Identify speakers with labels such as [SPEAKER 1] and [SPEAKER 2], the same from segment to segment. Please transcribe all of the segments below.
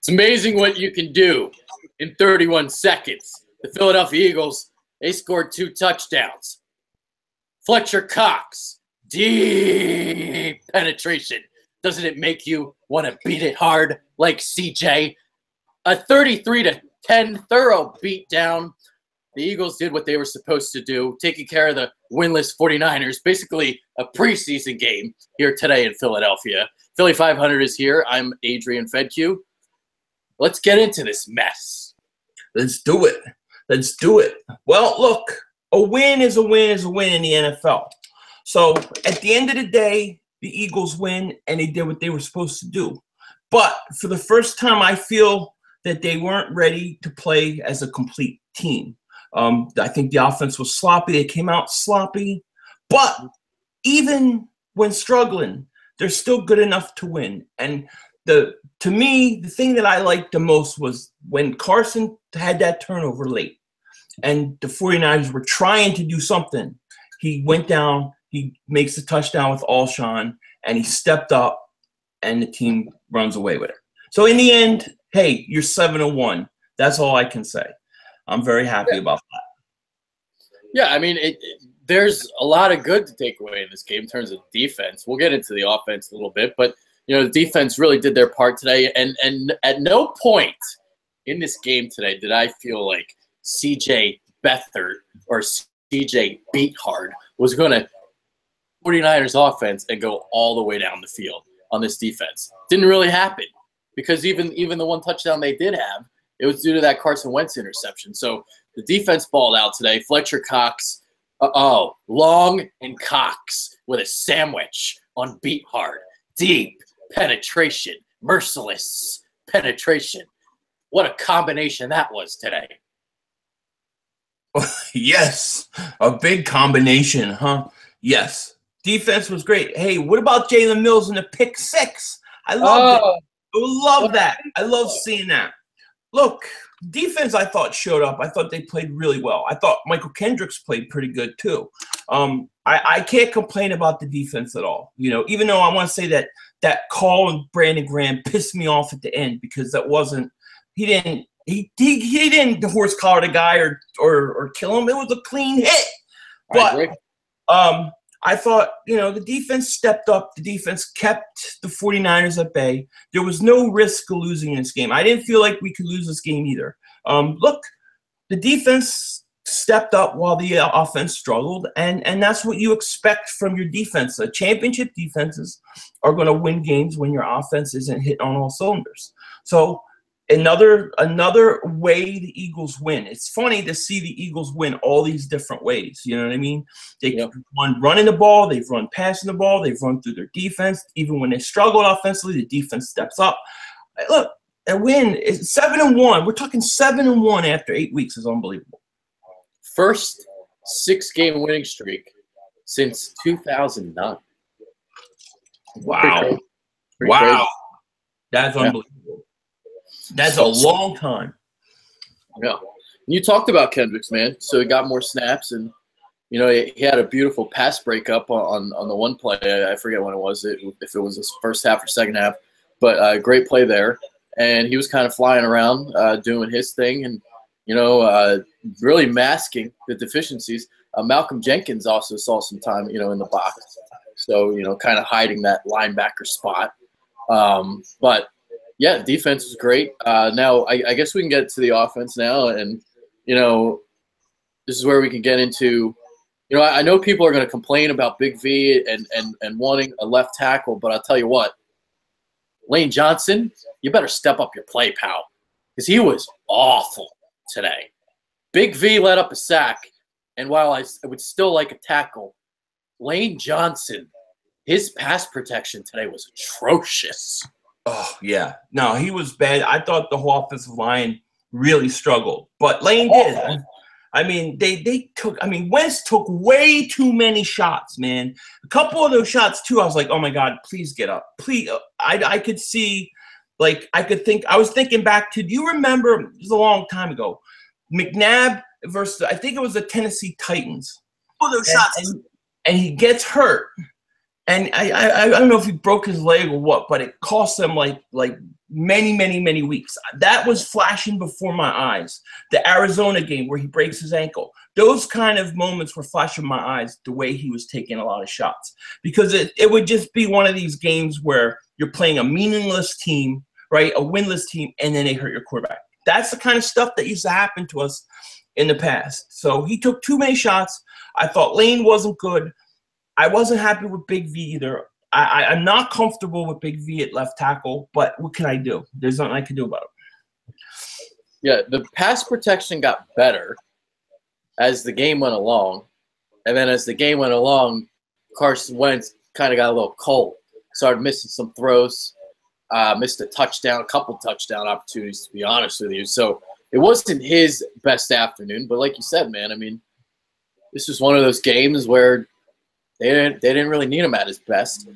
[SPEAKER 1] It's amazing what you can do in 31 seconds. The Philadelphia Eagles, they scored 2 touchdowns. Fletcher Cox, deep penetration. Doesn't it make you want to beat it hard like CJ? A 33-10 thorough beatdown. The Eagles did what they were supposed to do, taking care of the winless 49ers, basically a preseason game here today in Philadelphia. Philly 500 is here. I'm Adrian Fedque. Let's get into this mess.
[SPEAKER 2] Let's do it. Let's do it. Well, look, a win is a win is a win in the NFL. So at the end of the day, the Eagles win, and they did what they were supposed to do. But for the first time, I feel that they weren't ready to play as a complete team. I think the offense was sloppy. They came out sloppy. But even when struggling, they're still good enough to win. And to me, the thing that I liked the most was when Carson had that turnover late and the 49ers were trying to do something. He went down, he makes the touchdown with Alshon, and he stepped up, and the team runs away with it. So in the end, hey, you're 7-1. That's all I can say. I'm very happy about that.
[SPEAKER 1] Yeah, I mean, there's a lot of good to take away in this game in terms of defense. We'll get into the offense a little bit, but you know, the defense really did their part today. And at no point in this game today did I feel like CJ Beathard or CJ Beathard was going to 49ers offense and go all the way down the field on this defense. Didn't really happen because even the one touchdown they did have, it was due to that Carson Wentz interception. So the defense balled out today. Fletcher Cox, Long and Cox with a sandwich on Beathard. Deep penetration, merciless penetration. What a combination that was today.
[SPEAKER 2] Yes, a big combination, huh? Yes. Defense was great. Hey, what about Jalen Mills in the pick 6? I love it. I love that. I love seeing that. Look, defense I thought showed up. I thought they played really well. I thought Michael Kendricks played pretty good too. I can't complain about the defense at all. You know, even though I want to say that call on Brandon Graham pissed me off at the end because that wasn't he didn't horse collar the guy or kill him. It was a clean hit. But I thought, you know, the defense stepped up. The defense kept the 49ers at bay. There was no risk of losing this game. I didn't feel like we could lose this game either. Look, the defense stepped up while the offense struggled, and that's what you expect from your defense. Championship defenses are going to win games when your offense isn't hitting on all cylinders. So another way the Eagles win. It's funny to see the Eagles win all these different ways. You know what I mean? They've run running the ball. They've run passing the ball. They've run through their defense. Even when they struggled offensively, the defense steps up. Look, a win is 7-1. We're talking 7-1 after 8 weeks is unbelievable.
[SPEAKER 1] First 6-game winning streak since 2009.
[SPEAKER 2] Wow.
[SPEAKER 1] Pretty crazy.
[SPEAKER 2] That's unbelievable. That's a long time.
[SPEAKER 1] Yeah. You talked about Kendricks, man. So he got more snaps, and you know he had a beautiful pass breakup on the one play. I forget when it was, if it was his first half or second half, but great play there. And he was kind of flying around doing his thing, and you know really masking the deficiencies. Malcolm Jenkins also saw some time, you know, in the box, so you know, kind of hiding that linebacker spot. But yeah, defense was great. Now, I guess we can get to the offense now, and you know, this is where we can get into. You know, I know people are going to complain about Big V and wanting a left tackle, but I'll tell you what, Lane Johnson, you better step up your play, pal, because he was awful today. Big V let up a sack, and while I would still like a tackle, Lane Johnson, his pass protection today was atrocious.
[SPEAKER 2] Oh, yeah. No, he was bad. I thought the whole offensive line really struggled. But Lane did. I mean, Wentz took way too many shots, man. A couple of those shots, too, I was like, oh, my God, please get up. Please. I could see, like, I was thinking back to, do you remember, it was a long time ago, McNabb versus, I think it was the Tennessee Titans. All those shots. And he gets hurt. And I don't know if he broke his leg or what, but it cost them like many weeks. That was flashing before my eyes. The Arizona game where he breaks his ankle. Those kind of moments were flashing my eyes the way he was taking a lot of shots. Because it would just be one of these games where you're playing a meaningless team, right? A winless team, and then they hurt your quarterback. That's the kind of stuff that used to happen to us in the past. So he took too many shots. I thought Lane wasn't good. I wasn't happy with Big V either. I'm not comfortable with Big V at left tackle, but what can I do? There's nothing I can do about it.
[SPEAKER 1] Yeah, the pass protection got better as the game went along. And then as the game went along, Carson Wentz kind of got a little cold. Started missing some throws, missed a couple touchdown opportunities, to be honest with you. So it wasn't his best afternoon. But like you said, man, I mean, this was one of those games where they didn't really need him at his best,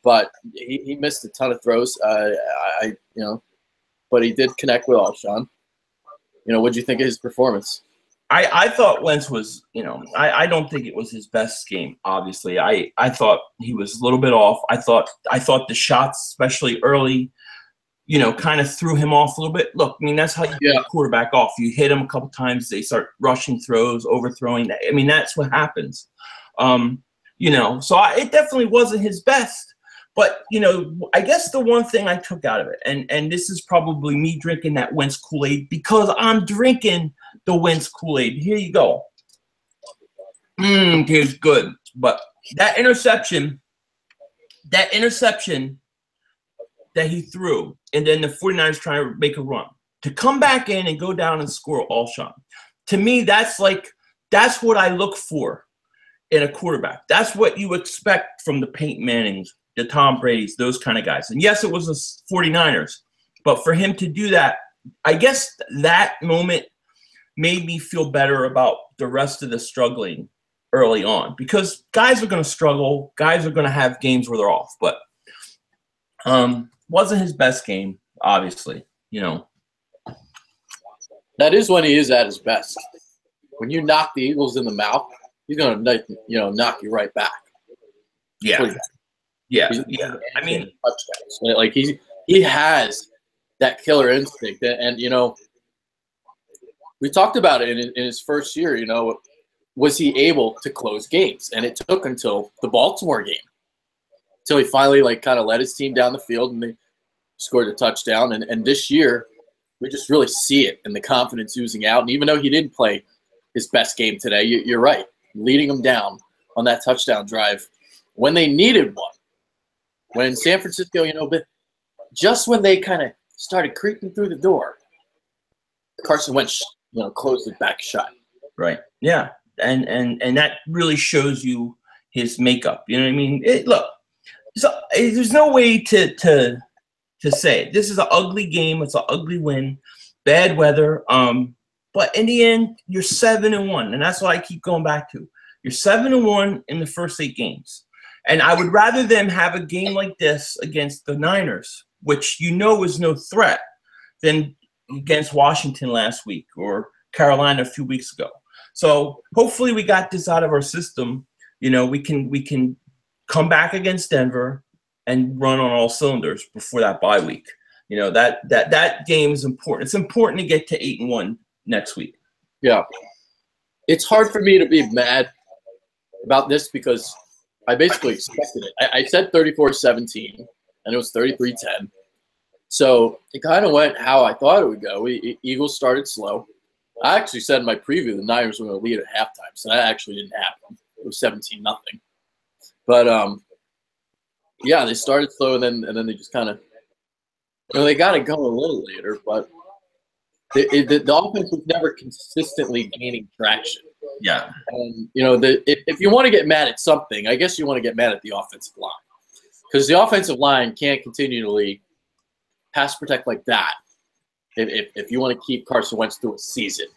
[SPEAKER 1] but he missed a ton of throws. But he did connect with Alshon. What did you think of his performance?
[SPEAKER 2] I thought Wentz was, I don't think it was his best game. Obviously, I thought he was a little bit off. I thought the shots, especially early, kind of threw him off a little bit. Look, I mean, that's how you get a quarterback off. You hit him a couple times, they start rushing throws, overthrowing. I mean, that's what happens. So it definitely wasn't his best. But, I guess the one thing I took out of it, and this is probably me drinking that Wentz Kool-Aid because I'm drinking the Wentz Kool-Aid. Here you go. Tastes good. But that interception that he threw, and then the 49ers trying to make a run, to come back in and go down and score Alshon, to me, that's what I look for in a quarterback. That's what you expect from the Peyton Mannings, the Tom Brady's, those kind of guys. And yes, it was the 49ers, but for him to do that, I guess that moment made me feel better about the rest of the struggling early on, because guys are going to struggle. Guys are going to have games where they're off, but wasn't his best game, obviously,
[SPEAKER 1] That is when he is at his best. When you knock the Eagles in the mouth, he's going to, knock you right back.
[SPEAKER 2] Yeah. Yeah. I mean,
[SPEAKER 1] touchdowns. Like he has that killer instinct, and we talked about it in his first year. Was he able to close games? And it took until the Baltimore game, until he finally kind of led his team down the field and they scored a touchdown. And this year, we just really see it, and the confidence oozing out. And even though he didn't play his best game today, you're right, leading them down on that touchdown drive when they needed one. When San Francisco, but just when they kind of started creeping through the door, Carson Wentz, closed it back shut.
[SPEAKER 2] Right. Yeah. And that really shows you his makeup. You know what I mean? Look, so there's no way to say it. This is an ugly game. It's an ugly win. Bad weather. But in the end, you're 7-1, and that's what I keep going back to. You're 7-1 in the first 8 games. And I would rather them have a game like this against the Niners, which is no threat, than against Washington last week or Carolina a few weeks ago. So hopefully we got this out of our system. We can come back against Denver and run on all cylinders before that bye week. That game is important. It's important to get to 8-1 next week.
[SPEAKER 1] Yeah. It's hard for me to be mad about this because I basically expected it. I said 34-17, and it was 33-10. So it kind of went how I thought it would go. Eagles started slow. I actually said in my preview the Niners were going to lead at halftime, so that actually didn't happen. It was 17-0. But, they started slow, and then they just kind of they got it going a little later, but the offense was never consistently gaining traction.
[SPEAKER 2] Yeah.
[SPEAKER 1] And, if you want to get mad at something, I guess you want to get mad at the offensive line. Because the offensive line can't continually pass protect like that if you want to keep Carson Wentz through a season.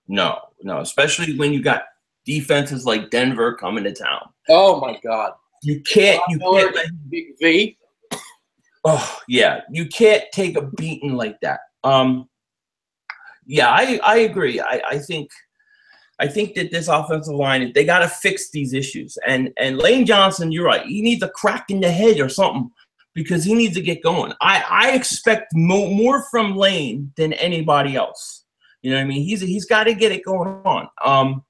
[SPEAKER 2] No, especially when you got defenses like Denver coming to town.
[SPEAKER 1] Oh, my God.
[SPEAKER 2] You can't let
[SPEAKER 1] Big V.
[SPEAKER 2] Oh, yeah. You can't take a beating like that. I agree. I think I think that this offensive line, they got to fix these issues. And Lane Johnson, you're right. He needs a crack in the head or something because he needs to get going. I expect more from Lane than anybody else. You know what I mean? He's got to get it going on.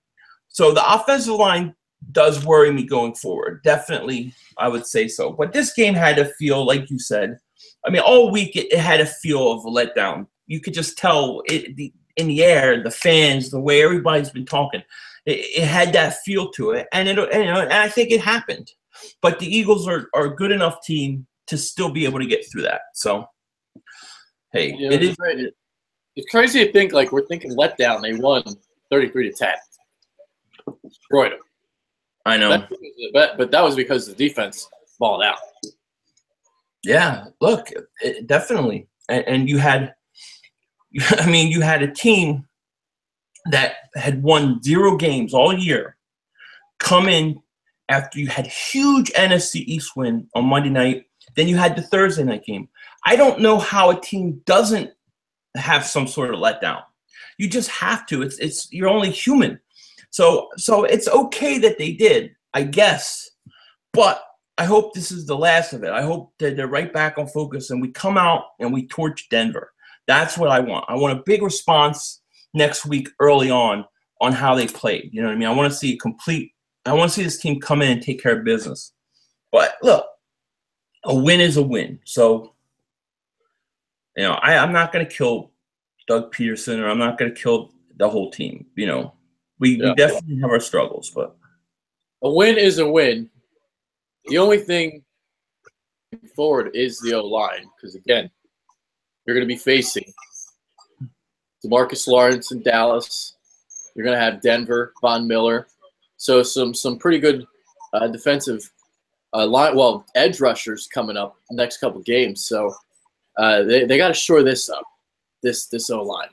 [SPEAKER 2] So the offensive line does worry me going forward. Definitely, I would say so. But this game had to feel, like you said, I mean, all week it had a feel of a letdown. You could just tell it in the air, the fans, the way everybody's been talking. It had that feel to it, and I think it happened. But the Eagles are a good enough team to still be able to get through that. So, hey, it is.
[SPEAKER 1] It's crazy to think like we're thinking letdown. They won 33-10, destroyed them.
[SPEAKER 2] I know,
[SPEAKER 1] but that was because the defense balled out.
[SPEAKER 2] Yeah, look, definitely, and you had. I mean, you had a team that had won 0 games all year come in after you had huge NFC East win on Monday night. Then you had the Thursday night game. I don't know how a team doesn't have some sort of letdown. You just have to. It's you're only human. So it's okay that they did, I guess. But I hope this is the last of it. I hope that they're right back on focus and we come out and we torch Denver. That's what I want. I want a big response next week early on how they played. You know what I mean? I want to see I want to see this team come in and take care of business. But look, a win is a win. So, you know, I'm not going to kill Doug Peterson or I'm not going to kill the whole team. You know, we definitely have our struggles, but
[SPEAKER 1] a win is a win. The only thing forward is the O-line because, again, you're going to be facing DeMarcus Lawrence in Dallas. You're going to have Denver, Von Miller. So some pretty good defensive edge rushers coming up next couple games. So they got to shore this up, this O-line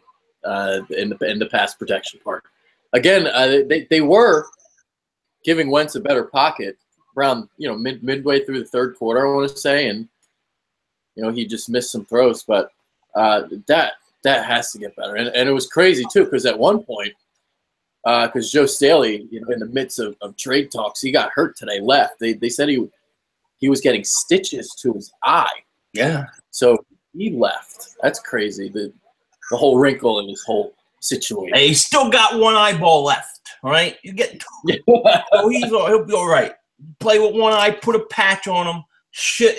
[SPEAKER 1] in the pass protection part. Again, they were giving Wentz a better pocket around midway through the third quarter, I want to say, and he just missed some throws, but. That has to get better, and it was crazy too because at one point, because Joe Staley, in the midst of trade talks, he got hurt today. Left. They said he was getting stitches to his eye.
[SPEAKER 2] Yeah.
[SPEAKER 1] So he left. That's crazy. The whole wrinkle in this whole situation.
[SPEAKER 2] Hey, he's still got one eyeball left. All right, you get so he'll be all right. Play with one eye, put a patch on him,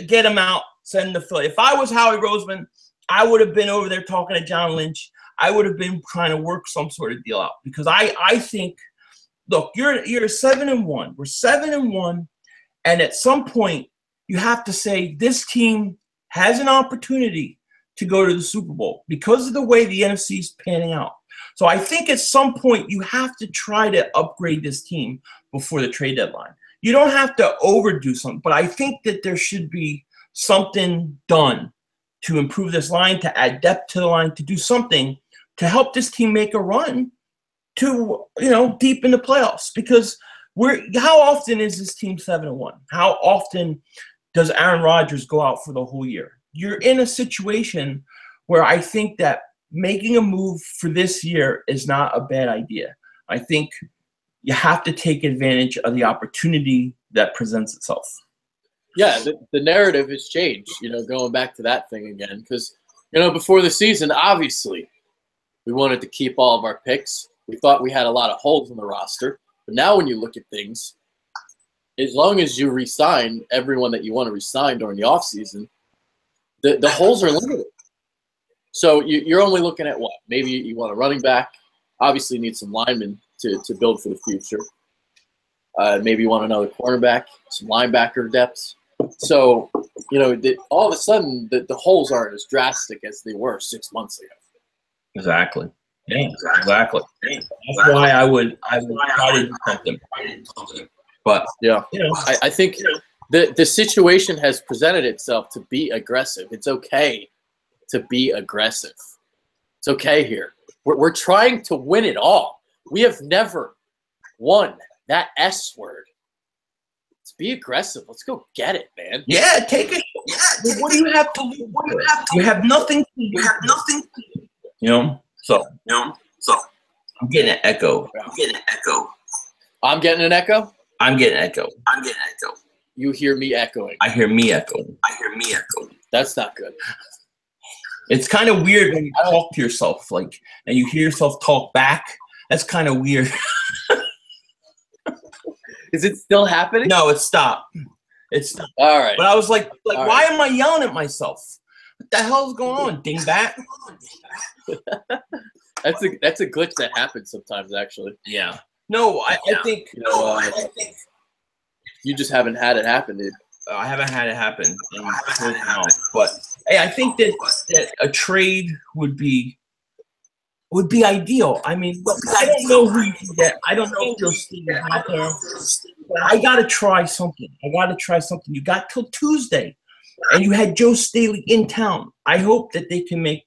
[SPEAKER 2] get him out, send him to Philly. If I was Howie Roseman, I would have been over there talking to John Lynch. I would have been trying to work some sort of deal out because I think, look, you're 7-1. We're 7-1, and at some point you have to say this team has an opportunity to go to the Super Bowl because of the way the NFC is panning out. So I think at some point you have to try to upgrade this team before the trade deadline. You don't have to overdo something, but I think that there should be something done to improve this line, to add depth to the line, to do something to help this team make a run to, deep in the playoffs. Because how often is this team 7-1? How often does Aaron Rodgers go out for the whole year? You're in a situation where I think that making a move for this year is not a bad idea. I think you have to take advantage of the opportunity that presents itself.
[SPEAKER 1] Yeah, the narrative has changed, going back to that thing again. Because, before the season, obviously, we wanted to keep all of our picks. We thought we had a lot of holes in the roster. But now when you look at things, as long as you re-sign everyone that you want to re-sign during the offseason, the holes are limited. So you're only looking at what? Maybe you want a running back. Obviously, you need some linemen to build for the future. Maybe you want another cornerback, some linebacker depths. So, all of a sudden, the holes aren't as drastic as they were 6 months ago.
[SPEAKER 2] Exactly. Yeah, exactly. That's why I would try to do something. But,
[SPEAKER 1] I think the situation has presented itself to be aggressive. It's okay to be aggressive. It's okay here. We're trying to win it all. We have never won that S word. Let's be aggressive. Let's go get it, man.
[SPEAKER 2] Yeah, take it. Yeah, what do you have to lose? You have nothing. You have nothing. So. I'm getting an echo.
[SPEAKER 1] I'm getting an echo. I'm getting an echo?
[SPEAKER 2] I'm getting an echo.
[SPEAKER 1] I'm getting an echo. You hear me echoing.
[SPEAKER 2] I hear me echoing.
[SPEAKER 1] I hear me echoing. That's not good.
[SPEAKER 2] It's kind of weird when you talk to yourself, like, and you hear yourself talk back. That's kind of weird.
[SPEAKER 1] Is it still happening?
[SPEAKER 2] No, it stopped. It stopped.
[SPEAKER 1] All right.
[SPEAKER 2] But I was like,
[SPEAKER 1] All
[SPEAKER 2] why
[SPEAKER 1] right.
[SPEAKER 2] am I yelling at myself? What the hell is going on, dingbat?
[SPEAKER 1] That's a glitch that happens sometimes, actually.
[SPEAKER 2] Yeah. No, I think
[SPEAKER 1] you know, you just haven't had it happen, dude.
[SPEAKER 2] I haven't had it happen in months, but hey, I think that a trade would be ideal. I mean, look, I don't know who you can get. I don't know if Joe Stevens out there. But I got to try something. You got till Tuesday, and you had Joe Staley in town. I hope that they can make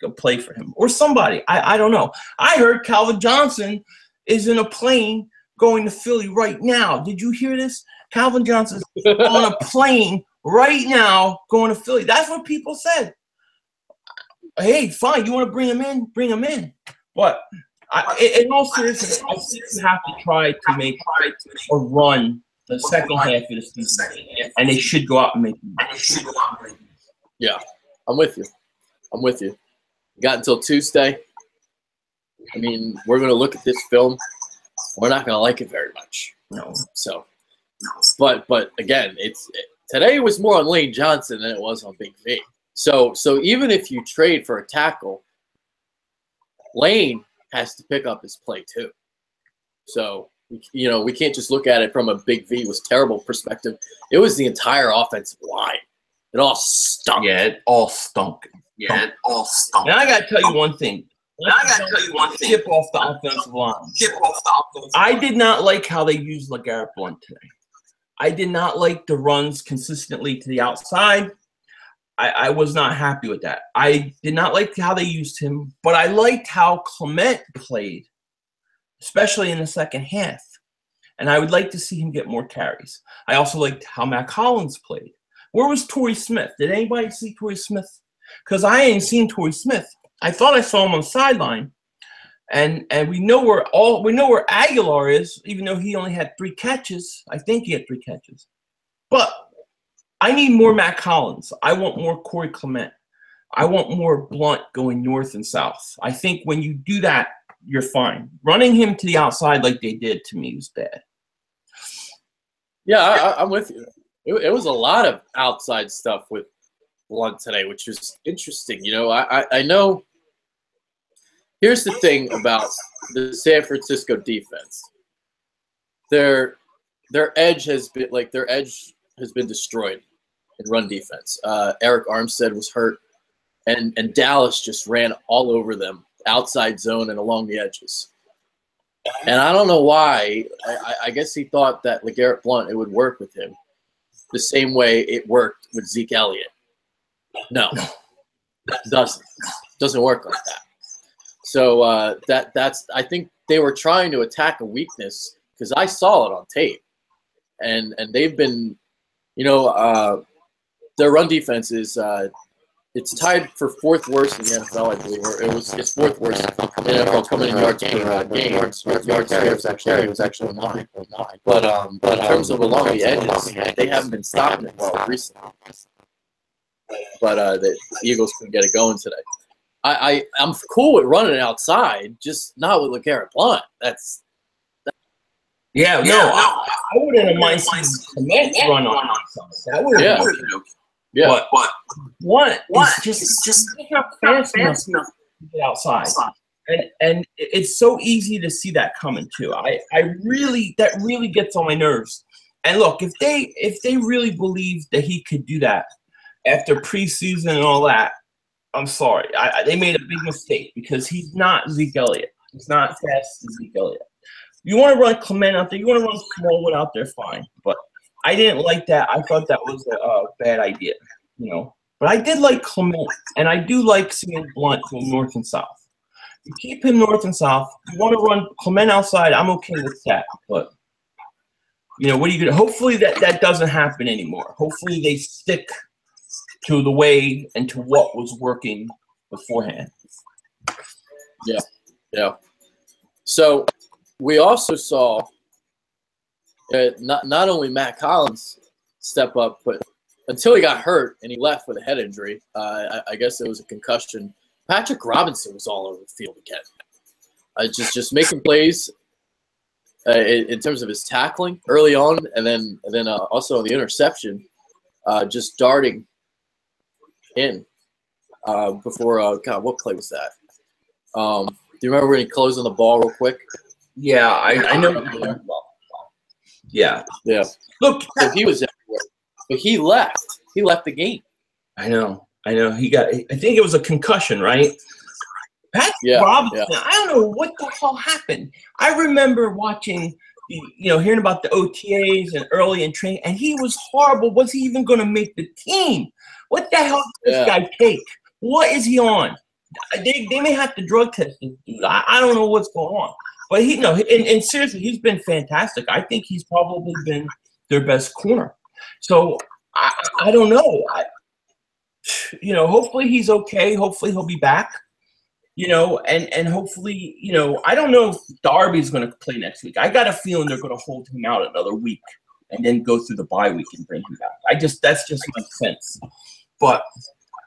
[SPEAKER 2] a play for him or somebody. I don't know. I heard Calvin Johnson is in a plane going to Philly right now. Did you hear this? Calvin Johnson's on a plane right now going to Philly. That's what people said. Hey, fine. You want to bring him in? Bring him in. But in all seriousness, I think you have to try to make a run the second half of the season, and they should go out and make it.
[SPEAKER 1] Yeah, I'm with you. You got until Tuesday. I mean, we're going to look at this film. We're not going to like it very much.
[SPEAKER 2] No.
[SPEAKER 1] So, but again, today was more on Lane Johnson than it was on Big V. So even if you trade for a tackle, Lane has to pick up his play too. So, we can't just look at it from a Big V was terrible perspective. It was the entire offensive line. It all stunk.
[SPEAKER 2] Yeah, it all stunk. And I got to tell you one thing. Skip off the offensive line. I did not like how they used LeGarrette Blount today. I did not like the runs consistently to the outside. I was not happy with that. I did not like how they used him, but I liked how Clement played, especially in the second half. And I would like to see him get more carries. I also liked how Matt Collins played. Where was Torrey Smith? Did anybody see Torrey Smith? Because I ain't seen Torrey Smith. I thought I saw him on the sideline. And we know where Aguilar is, even though he only had 3 catches. I think he had 3 catches. But I need more Matt Collins. I want more Corey Clement. I want more Blount going north and south. I think when you do that, you're fine. Running him to the outside like they did to me was bad.
[SPEAKER 1] Yeah, I'm with you. It was a lot of outside stuff with Blount today, which was interesting. I know. Here's the thing about the San Francisco defense. Their edge has been destroyed in run defense. Eric Armstead was hurt, and Dallas just ran all over them, outside zone and along the edges. And I don't know why. I guess he thought that LeGarrette Blount, it would work with him the same way it worked with Zeke Elliott. No, that doesn't work like that. So that's I think they were trying to attack a weakness because I saw it on tape, and they've been, their run defense is it's tied for 4th worst in the NFL, I believe, or it's 4th worst in the NFL coming in yards per game. Yards carry was actually 9. But in terms of along the edges, they haven't been stopping it well recently. But the Eagles couldn't get it going today. I'm cool with running it outside, just not with LeGarrette Blount. I wouldn't have mind seeing Clement run on outside. That would have been okay. Yeah.
[SPEAKER 2] But what is just not fast enough to get outside. And it's so easy to see that coming too. That really gets on my nerves. And look, if they really believe that he could do that after preseason and all that, I'm sorry. They made a big mistake because he's not Zeke Elliott. He's not fast as Zeke Elliott. You want to run Clement out there, you want to run Smallwood out there, fine. But I didn't like that. I thought that was a bad idea, But I did like Clement, and I do like seeing Blount go north and south. You keep him north and south. You want to run Clement outside, I'm okay with that. But, what are you going to – hopefully that doesn't happen anymore. Hopefully they stick to the way and to what was working beforehand.
[SPEAKER 1] Yeah. So we also saw not only Matt Collins step up, but until he got hurt and he left with a head injury, I guess it was a concussion. Patrick Robinson was all over the field again, just making plays in terms of his tackling early on, and then also the interception, just darting in before. God, what play was that? Do you remember when he closed on the ball real quick?
[SPEAKER 2] Yeah, I know. Yeah.
[SPEAKER 1] Look, so he was everywhere, but he left. He left the game.
[SPEAKER 2] I know. He got. I think it was a concussion, right? Patrick Robinson. Yeah. I don't know what the hell happened. I remember watching, hearing about the OTAs and early in training, and he was horrible. Was he even going to make the team? What the hell did this guy take? What is he on? They may have to drug test him, dude. I don't know what's going on. But and seriously, he's been fantastic. I think he's probably been their best corner. So I don't know. Hopefully he's okay. Hopefully he'll be back. And hopefully, I don't know if Darby's going to play next week. I got a feeling they're going to hold him out another week and then go through the bye week and bring him back. That's just my sense. But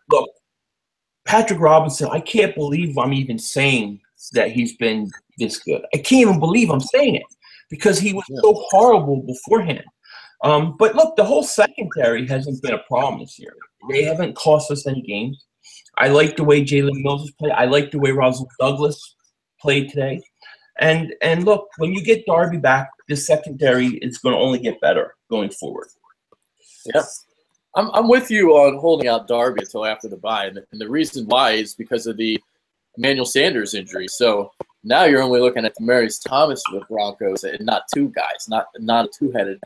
[SPEAKER 2] look, Patrick Robinson, I can't believe I'm even saying that he's been this good. I can't even believe I'm saying it because he was so horrible beforehand. But look, the whole secondary hasn't been a problem this year. They haven't cost us any games. I like the way Jalen Mills has played. I like the way Russell Douglas played today. And look, when you get Darby back, the secondary is going to only get better going forward.
[SPEAKER 1] Yeah. I'm with you on holding out Darby until after the bye. And the reason why is because of the Emmanuel Sanders injury. So now you're only looking at Demaryius Thomas with Broncos and not two guys, not a two-headed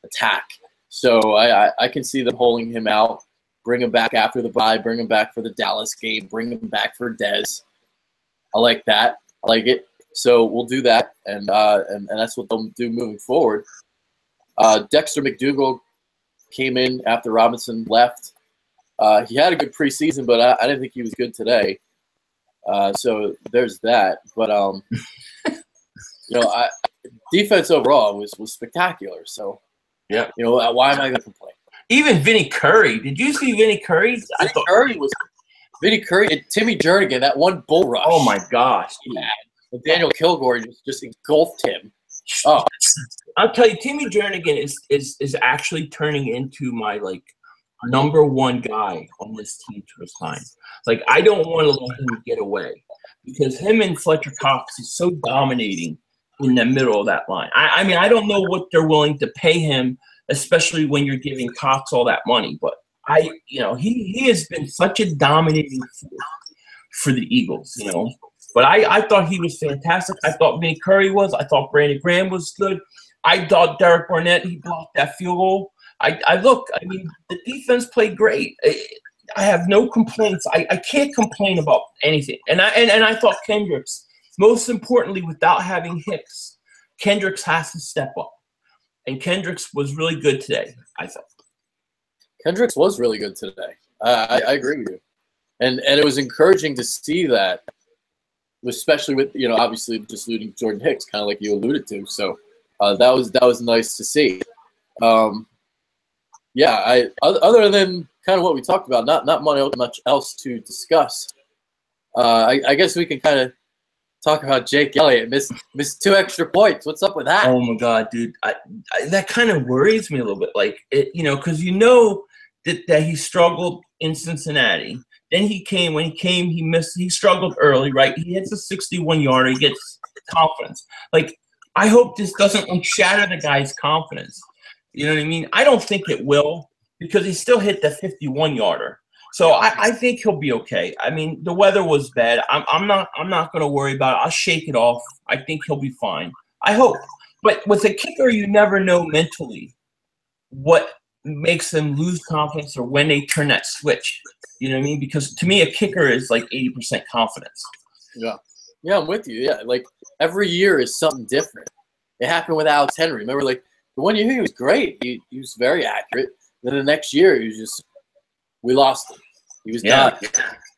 [SPEAKER 1] attack. So I can see them holding him out, bring him back after the bye, bring him back for the Dallas game, bring him back for Dez. I like that. I like it. So we'll do that, and that's what they'll do moving forward. Dexter McDougal came in after Robinson left. He had a good preseason, but I didn't think he was good today. So there's that. But defense overall was spectacular. So why am I going to complain?
[SPEAKER 2] Even Vinny Curry. Did you see Vinny Curry?
[SPEAKER 1] Vinny Curry and Timmy Jernigan, that one bull rush.
[SPEAKER 2] Oh my gosh!
[SPEAKER 1] Yeah. And Daniel Kilgore just engulfed him. Oh,
[SPEAKER 2] I'll tell you, Timmy Jernigan is actually turning into my number one guy on this team to his time. I don't want to let him get away because him and Fletcher Cox is so dominating in the middle of that line. I mean, I don't know what they're willing to pay him, especially when you're giving Cox all that money. But he has been such a dominating force for the Eagles. But I thought he was fantastic. I thought Vinny Curry was. I thought Brandon Graham was good. I thought Derek Barnett, he blocked that field goal. The defense played great. I have no complaints. I can't complain about anything. And I thought Kendricks, most importantly, without having Hicks, Kendricks has to step up. And Kendricks was really good today, I thought.
[SPEAKER 1] Kendricks was really good today. I agree with you. And it was encouraging to see that, especially with, obviously just losing Jordan Hicks, kind of like you alluded to. So that was nice to see. Other than kind of what we talked about, not much else to discuss. I guess we can kind of talk about Jake Elliott. Missed 2 extra points. What's up with that?
[SPEAKER 2] Oh my God, dude! That kind of worries me a little bit. Because that he struggled in Cincinnati. Then when he came, he missed. He struggled early, right? He hits a 61-yarder. He gets confidence. I hope this doesn't shatter the guy's confidence. You know what I mean? I don't think it will because he still hit the 51-yarder. So I think he'll be okay. I mean, the weather was bad. I'm not going to worry about it. I'll shake it off. I think he'll be fine. I hope. But with a kicker, you never know mentally what makes them lose confidence or when they turn that switch. You know what I mean? Because to me, a kicker is 80% confidence.
[SPEAKER 1] Yeah. Yeah, I'm with you. Yeah, every year is something different. It happened with Alex Henry. Remember, the one year he was great. He was very accurate. Then the next year, we lost him. He was done.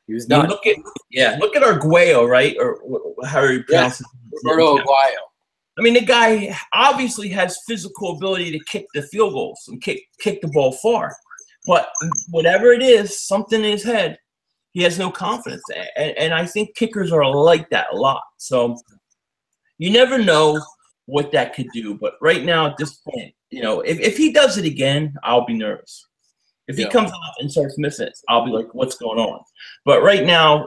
[SPEAKER 1] He was done.
[SPEAKER 2] Look at Arguello, right? Or how are you pronouncing it?
[SPEAKER 1] Roberto Aguayo.
[SPEAKER 2] I mean, the guy obviously has physical ability to kick the field goals and kick the ball far. But whatever it is, something in his head, he has no confidence. And I think kickers are like that a lot. So you never know what that could do. But right now, at this point, if he does it again, I'll be nervous. If he comes out and starts missing it, I'll be like, what's going on? But right now,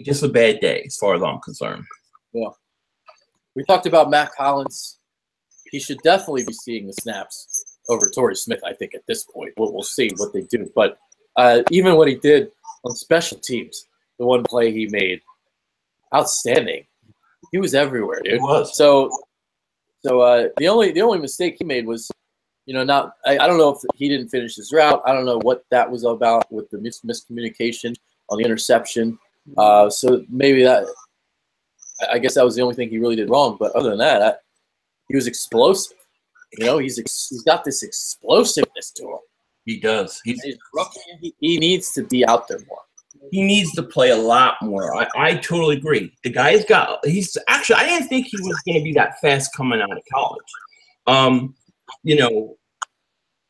[SPEAKER 2] just a bad day as far as I'm concerned.
[SPEAKER 1] Yeah. We talked about Matt Collins. He should definitely be seeing the snaps over Torrey Smith, I think, at this point. We'll see what they do. But even what he did on special teams, the one play he made, outstanding. He was everywhere, dude.
[SPEAKER 2] He was.
[SPEAKER 1] So the only mistake he made was, I don't know if he didn't finish his route. I don't know what that was about with the miscommunication on the interception. So maybe I guess that was the only thing he really did wrong. But other than that, he was explosive. He's got this explosiveness to him.
[SPEAKER 2] He does.
[SPEAKER 1] He's rookie. He needs to be out there more.
[SPEAKER 2] He needs to play a lot more. I totally agree. The guy's he's actually, I didn't think he was going to be that fast coming out of college.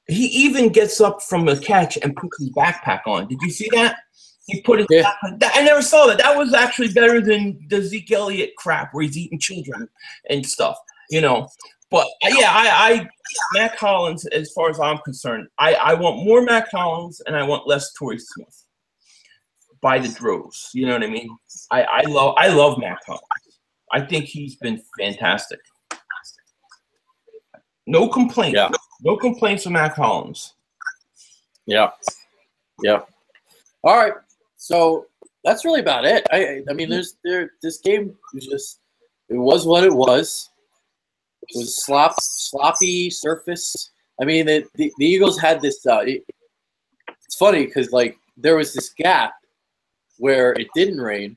[SPEAKER 2] He even gets up from a catch and puts his backpack on. Did you see that? He put his backpack. I never saw that. That was actually better than the Zeke Elliott crap where he's eating children and stuff, But Matt Collins, as far as I'm concerned, I want more Matt Collins and I want less Torrey Smith by the droves. You know what I mean? I love Matt Collins. I think he's been fantastic. No complaints.
[SPEAKER 1] Yeah.
[SPEAKER 2] No complaints from Matt Collins.
[SPEAKER 1] Yeah. Yeah. All right. So that's really about it. I mean, this game was it was what it was. It was sloppy surface. I mean, the Eagles had this. It's funny because there was this gap where it didn't rain,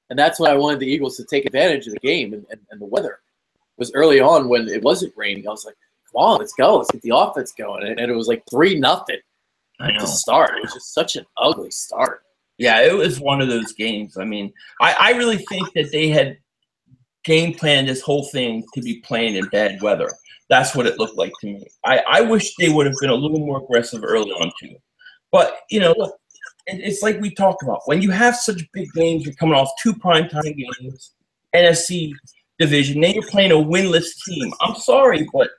[SPEAKER 1] and that's when I wanted the Eagles to take advantage of the game and the weather. It was early on when it wasn't raining. I was like, come on, let's go. Let's get the offense going. And it was like 3-0 to start. It was just such an ugly start.
[SPEAKER 2] Yeah, it was one of those games. I mean, I really think that they had game planned this whole thing to be playing in bad weather. That's what it looked like to me. I wish they would have been a little more aggressive early on too. But, look, it's like we talked about. When you have such big games, you're coming off 2 primetime games, NFC division, then you're playing a winless team. I'm sorry, but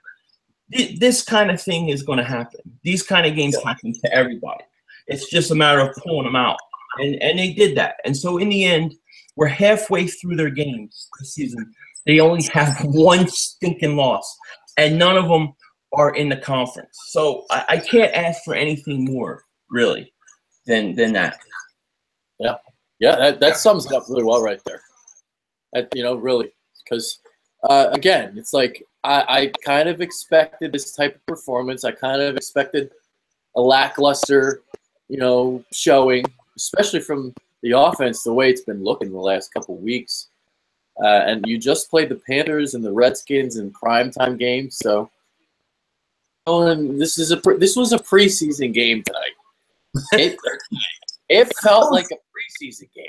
[SPEAKER 2] this kind of thing is going to happen. These kind of games happen to everybody. It's just a matter of pulling them out. And they did that. And so in the end, we're halfway through their games this season. They only have one stinking loss, and none of them are in the conference. So I can't ask for anything more, really, than that.
[SPEAKER 1] Yeah. Yeah, that sums it up really well right there. Really. Because, again, it's like I kind of expected this type of performance. I kind of expected a lackluster, showing, especially from the offense, the way it's been looking the last couple of weeks. And you just played the Panthers and the Redskins in primetime games. So, and this was a preseason game tonight. It felt like a preseason game.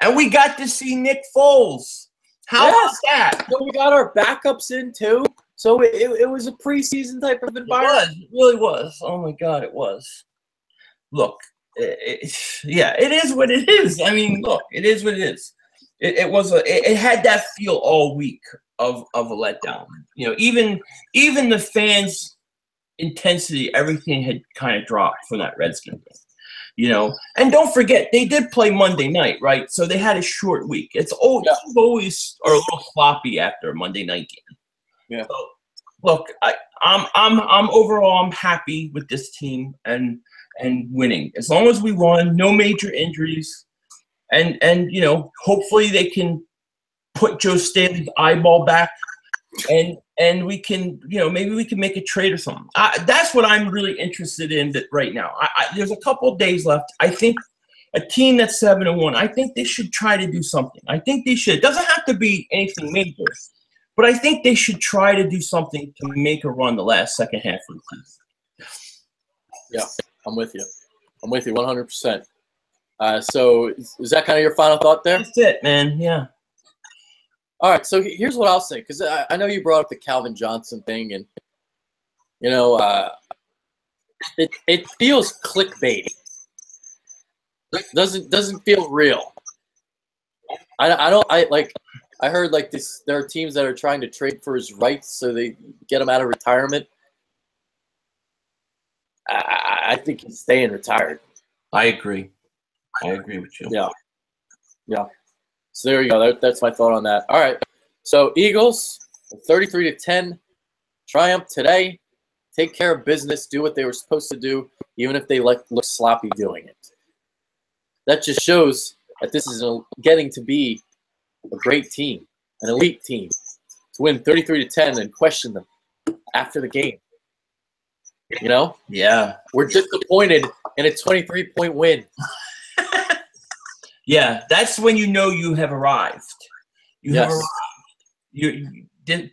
[SPEAKER 2] And we got to see Nick Foles. How was that?
[SPEAKER 1] So we got our backups in too. So it was a preseason type of environment.
[SPEAKER 2] It really was. Oh my God, it was. Look, it is what it is. I mean, look, it is what it is. It had that feel all week of a letdown. Even the fans' intensity, everything had kind of dropped from that Redskins game. And don't forget, they did play Monday night, right? So they had a short week. It's always are a little sloppy after a Monday night game.
[SPEAKER 1] Yeah.
[SPEAKER 2] So, look, I'm overall I'm happy with this team and winning. As long as we won, no major injuries, and hopefully they can put Joe Staley's eyeball back, and we can maybe we can make a trade or something. That's what I'm really interested in right now. There's a couple of days left. I think a team that's 7-1, I think they should try to do something. I think they should. It doesn't have to be anything major, but I think they should try to do something to make a run the second half of the season.
[SPEAKER 1] Yeah, I'm with you. 100%. So is that kind of your final thought there?
[SPEAKER 2] That's it, man. Yeah.
[SPEAKER 1] All right, so here's what I'll say, because I know you brought up the Calvin Johnson thing, and you know, it feels clickbaity. Doesn't feel real. I heard like this. There are teams that are trying to trade for his rights so they get him out of retirement. I think he's staying retired.
[SPEAKER 2] I agree. I agree with you.
[SPEAKER 1] Yeah. Yeah. So there you go. That's my thought on that. All right. So Eagles, 33-10, triumph today. Take care of business. Do what they were supposed to do, even if they look sloppy doing it. That just shows that this is getting to be a great team, an elite team, to win 33-10 and question them after the game. You know?
[SPEAKER 2] Yeah.
[SPEAKER 1] We're disappointed in a 23-point win.
[SPEAKER 2] Yeah, that's when you know you have arrived. You have arrived.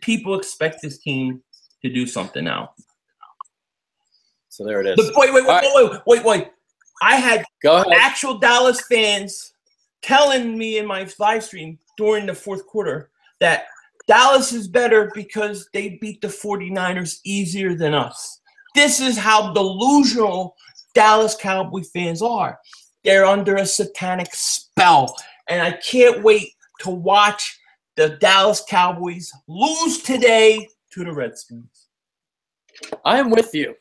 [SPEAKER 2] People expect this team to do something now.
[SPEAKER 1] So there it is.
[SPEAKER 2] But wait. I had actual Dallas fans telling me in my live stream during the fourth quarter that Dallas is better because they beat the 49ers easier than us. This is how delusional Dallas Cowboy fans are. They're under a satanic spell. And I can't wait to watch the Dallas Cowboys lose today to the Redskins.
[SPEAKER 1] I am with you.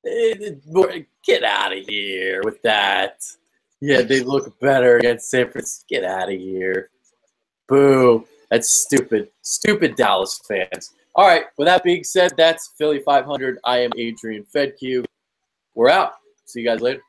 [SPEAKER 1] Get out of here with that. Yeah, they look better against San Francisco. Get out of here. Boo. That's stupid. Stupid Dallas fans. All right, with that being said, that's Philly 500. I am Adrian Fedke. We're out. See you guys later.